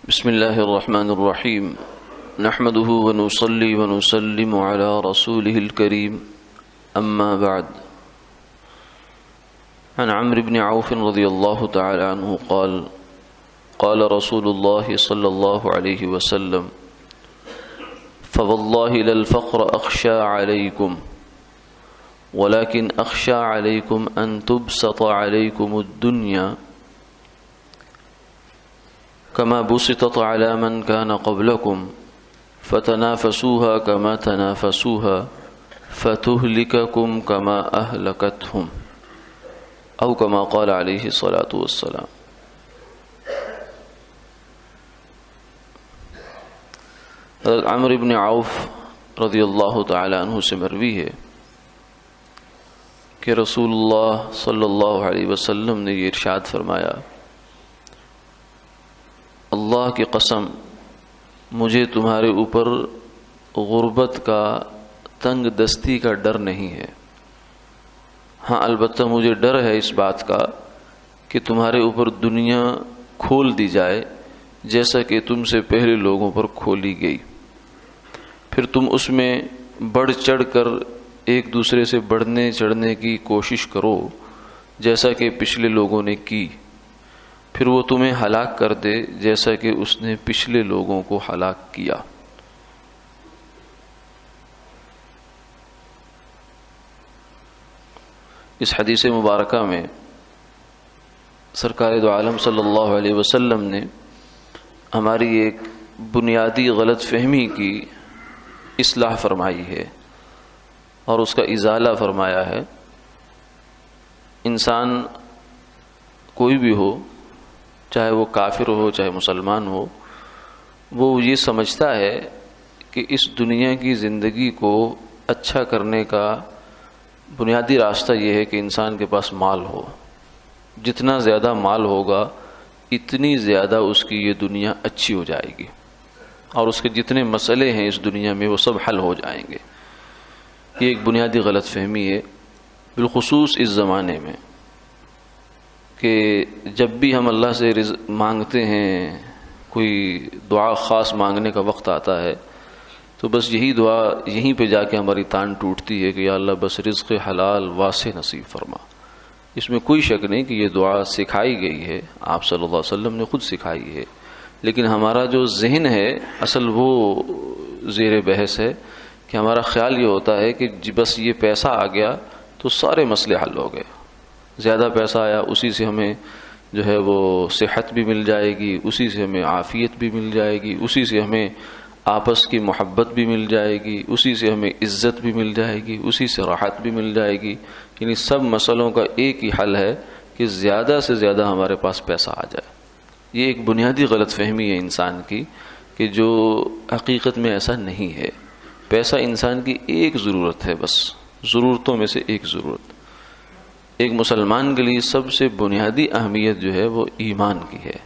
بسم الله الرحمن الرحيم نحمده ونصلي ونسلم على رسوله الكريم أما بعد عن عمرو بن عوف رضي الله تعالى عنه قال قال رسول الله صلى الله عليه وسلم فوالله للفقر أخشى عليكم ولكن أخشى عليكم أن تبسط عليكم الدنيا كما بسطت على من كان قبلكم فتنافسوها كما تنافسوها فتهلككم كما أهلكتهم أو كما قال عليه الصلاة والسلام. حضرت عمرو بن عوف رضی اللہ تعالی عنہ سے مروی ہے کہ رسول اللہ صلی اللہ علیہ وسلم نے یہ ارشاد فرمایا، اللہ کی قسم مجھے تمہارے اوپر غربت کا، تنگ دستی کا ڈر نہیں ہے، ہاں البتہ مجھے ڈر ہے اس بات کا کہ تمہارے اوپر دنیا کھول دی جائے جیسا کہ تم سے پہلے لوگوں پر کھولی گئی، پھر تم اس میں بڑھ چڑھ کر ایک دوسرے سے بڑھنے چڑھنے کی کوشش کرو جیسا کہ پچھلے لوگوں نے کی، پھر وہ تمہیں ہلاک کر دے جیسا کہ اس نے پچھلے لوگوں کو ہلاک کیا۔ اس حدیث مبارکہ میں سرکار دو عالم صلی اللہ علیہ وسلم نے ہماری ایک بنیادی غلط فہمی کی اصلاح فرمائی ہے اور اس کا ازالہ فرمایا ہے۔ انسان کوئی بھی ہو، چاہے وہ کافر ہو چاہے مسلمان ہو، وہ یہ سمجھتا ہے کہ اس دنیا کی زندگی کو اچھا کرنے کا بنیادی راستہ یہ ہے کہ انسان کے پاس مال ہو، جتنا زیادہ مال ہوگا اتنی زیادہ اس کی یہ دنیا اچھی ہو جائے گی اور اس کے جتنے مسئلے ہیں اس دنیا میں وہ سب حل ہو جائیں گے۔ یہ ایک بنیادی غلط فہمی ہے، بالخصوص اس زمانے میں کہ جب بھی ہم اللہ سے رزق مانگتے ہیں، کوئی دعا خاص مانگنے کا وقت آتا ہے تو بس یہی دعا یہیں پہ جا کے ہماری تان ٹوٹتی ہے کہ یا اللہ بس رزق حلال واسع نصیب فرما۔ اس میں کوئی شک نہیں کہ یہ دعا سکھائی گئی ہے، آپ صلی اللہ علیہ وسلم نے خود سکھائی ہے، لیکن ہمارا جو ذہن ہے اصل وہ زیر بحث ہے کہ ہمارا خیال یہ ہوتا ہے کہ بس یہ پیسہ آ گیا تو سارے مسئلے حل ہو گئے، زیادہ پیسہ آیا اسی سے ہمیں جو ہے وہ صحت بھی مل جائے گی، اسی سے ہمیں عافیت بھی مل جائے گی، اسی سے ہمیں آپس کی محبت بھی مل جائے گی، اسی سے ہمیں عزت بھی مل جائے گی، اسی سے راحت بھی مل جائے گی۔ یعنی سب مسئلوں کا ایک ہی حل ہے کہ زیادہ سے زیادہ ہمارے پاس پیسہ آ جائے۔ یہ ایک بنیادی غلط فہمی ہے انسان کی کہ جو حقیقت میں ایسا نہیں ہے۔ پیسہ انسان کی ایک ضرورت ہے، بس ضرورتوں میں سے ایک ضرورت۔ ایک مسلمان کے لیے سب سے بنیادی اہمیت جو ہے وہ ایمان کی ہے۔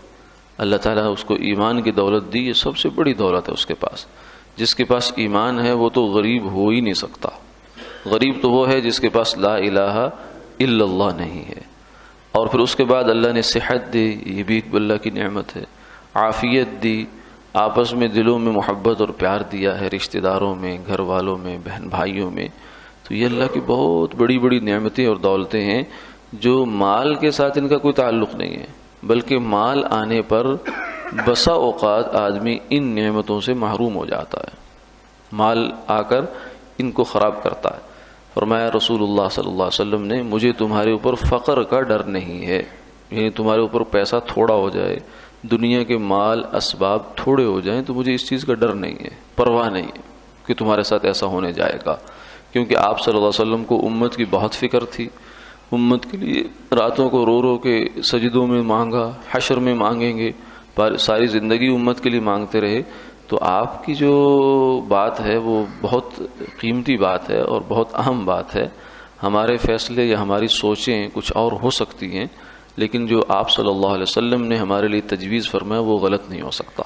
اللہ تعالیٰ اس کو ایمان کی دولت دی، یہ سب سے بڑی دولت ہے اس کے پاس۔ جس کے پاس ایمان ہے وہ تو غریب ہو ہی نہیں سکتا۔ غریب تو وہ ہے جس کے پاس لا الہ الا اللہ نہیں ہے۔ اور پھر اس کے بعد اللہ نے صحت دی، یہ بھی ایک اللہ کی نعمت ہے، عافیت دی، آپس میں دلوں میں محبت اور پیار دیا ہے، رشتہ داروں میں، گھر والوں میں، بہن بھائیوں میں۔ تو یہ اللہ کی بہت بڑی بڑی نعمتیں اور دولتیں ہیں جو مال کے ساتھ ان کا کوئی تعلق نہیں ہے، بلکہ مال آنے پر بسا اوقات آدمی ان نعمتوں سے محروم ہو جاتا ہے، مال آ کر ان کو خراب کرتا ہے۔ فرمایا رسول اللہ صلی اللہ علیہ وسلم نے، مجھے تمہارے اوپر فقر کا ڈر نہیں ہے، یعنی تمہارے اوپر پیسہ تھوڑا ہو جائے، دنیا کے مال اسباب تھوڑے ہو جائیں تو مجھے اس چیز کا ڈر نہیں ہے، پرواہ نہیں ہے کہ تمہارے ساتھ ایسا ہونے جائے گا، کیونکہ آپ صلی اللہ علیہ وسلم کو امت کی بہت فکر تھی۔ امت کے لیے راتوں کو رو رو کے سجدوں میں مانگا، حشر میں مانگیں گے، ساری زندگی امت کے لیے مانگتے رہے۔ تو آپ کی جو بات ہے وہ بہت قیمتی بات ہے اور بہت اہم بات ہے۔ ہمارے فیصلے یا ہماری سوچیں کچھ اور ہو سکتی ہیں، لیکن جو آپ صلی اللہ علیہ وسلم نے ہمارے لیے تجویز فرمایا وہ غلط نہیں ہو سکتا۔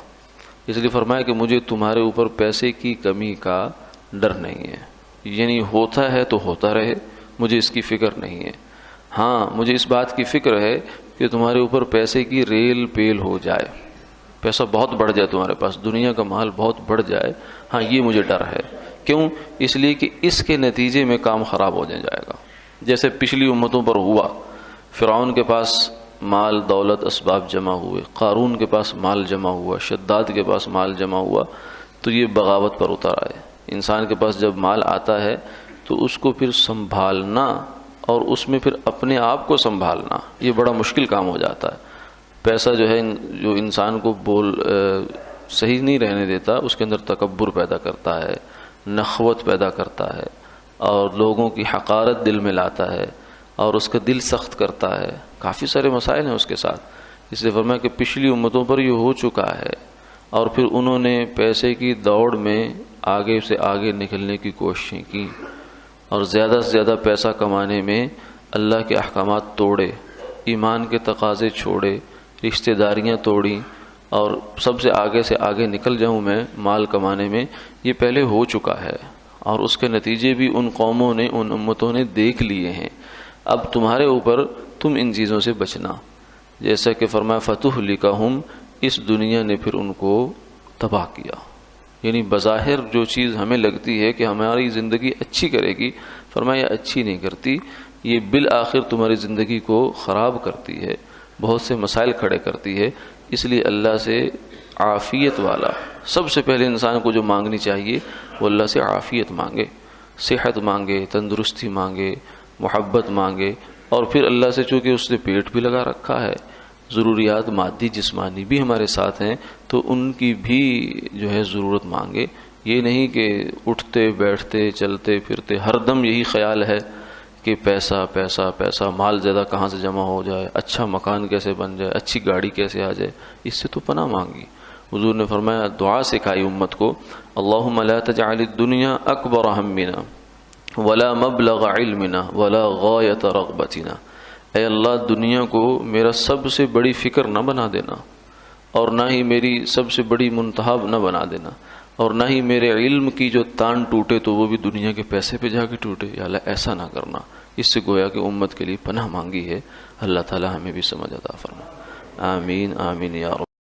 اس لیے فرمایا کہ مجھے تمہارے اوپر پیسے کی کمی کا ڈر نہیں ہے، یعنی ہوتا ہے تو ہوتا رہے، مجھے اس کی فکر نہیں ہے۔ ہاں مجھے اس بات کی فکر ہے کہ تمہارے اوپر پیسے کی ریل پیل ہو جائے، پیسہ بہت بڑھ جائے تمہارے پاس، دنیا کا مال بہت بڑھ جائے، ہاں یہ مجھے ڈر ہے۔ کیوں؟ اس لیے کہ اس کے نتیجے میں کام خراب ہو جائے گا، جیسے پچھلی امتوں پر ہوا۔ فرعون کے پاس مال دولت اسباب جمع ہوئے، قارون کے پاس مال جمع ہوا، شداد کے پاس مال جمع ہوا، تو یہ بغاوت پر اتر آئے۔ انسان کے پاس جب مال آتا ہے تو اس کو پھر سنبھالنا اور اس میں پھر اپنے آپ کو سنبھالنا یہ بڑا مشکل کام ہو جاتا ہے۔ پیسہ جو ہے جو انسان کو صحیح نہیں رہنے دیتا، اس کے اندر تکبر پیدا کرتا ہے، نخوت پیدا کرتا ہے، اور لوگوں کی حقارت دل میں لاتا ہے، اور اس کا دل سخت کرتا ہے۔ کافی سارے مسائل ہیں اس کے ساتھ، اس لیے فرمایا کہ پچھلی امتوں پر یہ ہو چکا ہے، اور پھر انہوں نے پیسے کی دوڑ میں آگے سے آگے نکلنے کی کوششیں کی، اور زیادہ سے زیادہ پیسہ کمانے میں اللہ کے احکامات توڑے، ایمان کے تقاضے چھوڑے، رشتہ داریاں توڑیں، اور سب سے آگے نکل جاؤں میں مال کمانے میں، یہ پہلے ہو چکا ہے، اور اس کے نتیجے بھی ان قوموں نے، ان امتوں نے دیکھ لیے ہیں۔ اب تمہارے اوپر تم ان چیزوں سے بچنا، جیسا کہ فرمایا فَتُهْلِكَهُمْ، اس دنیا نے پھر ان کو تباہ کیا۔ یعنی بظاہر جو چیز ہمیں لگتی ہے کہ ہماری زندگی اچھی کرے گی، فرمایا یہ اچھی نہیں کرتی، یہ بالآخر تمہاری زندگی کو خراب کرتی ہے، بہت سے مسائل کھڑے کرتی ہے۔ اس لیے اللہ سے عافیت والا، سب سے پہلے انسان کو جو مانگنی چاہیے وہ اللہ سے عافیت مانگے، صحت مانگے، تندرستی مانگے، محبت مانگے، اور پھر اللہ سے، چونکہ اس نے پیٹ بھی لگا رکھا ہے، ضروریات مادی جسمانی بھی ہمارے ساتھ ہیں، تو ان کی بھی جو ہے ضرورت مانگے۔ یہ نہیں کہ اٹھتے بیٹھتے چلتے پھرتے ہر دم یہی خیال ہے کہ پیسہ پیسہ پیسہ، مال زیادہ کہاں سے جمع ہو جائے، اچھا مکان کیسے بن جائے، اچھی گاڑی کیسے آ جائے، اس سے تو پناہ مانگی۔ حضور نے فرمایا، دعا سکھائی امت کو، اللہم لا تجعل الدنیا اکبر ہمنا ولا مبلغ علمنا ولا غایت رغبتنا، اے اللہ دنیا کو میرا سب سے بڑی فکر نہ بنا دینا، اور نہ ہی میری سب سے بڑی منتہا نہ بنا دینا، اور نہ ہی میرے علم کی جو تان ٹوٹے تو وہ بھی دنیا کے پیسے پہ جا کے ٹوٹے، یا اللہ ایسا نہ کرنا۔ اس سے گویا کہ امت کے لیے پناہ مانگی ہے۔ اللہ تعالی ہمیں بھی سمجھ عطا فرمائے، آمین آمین یا رب۔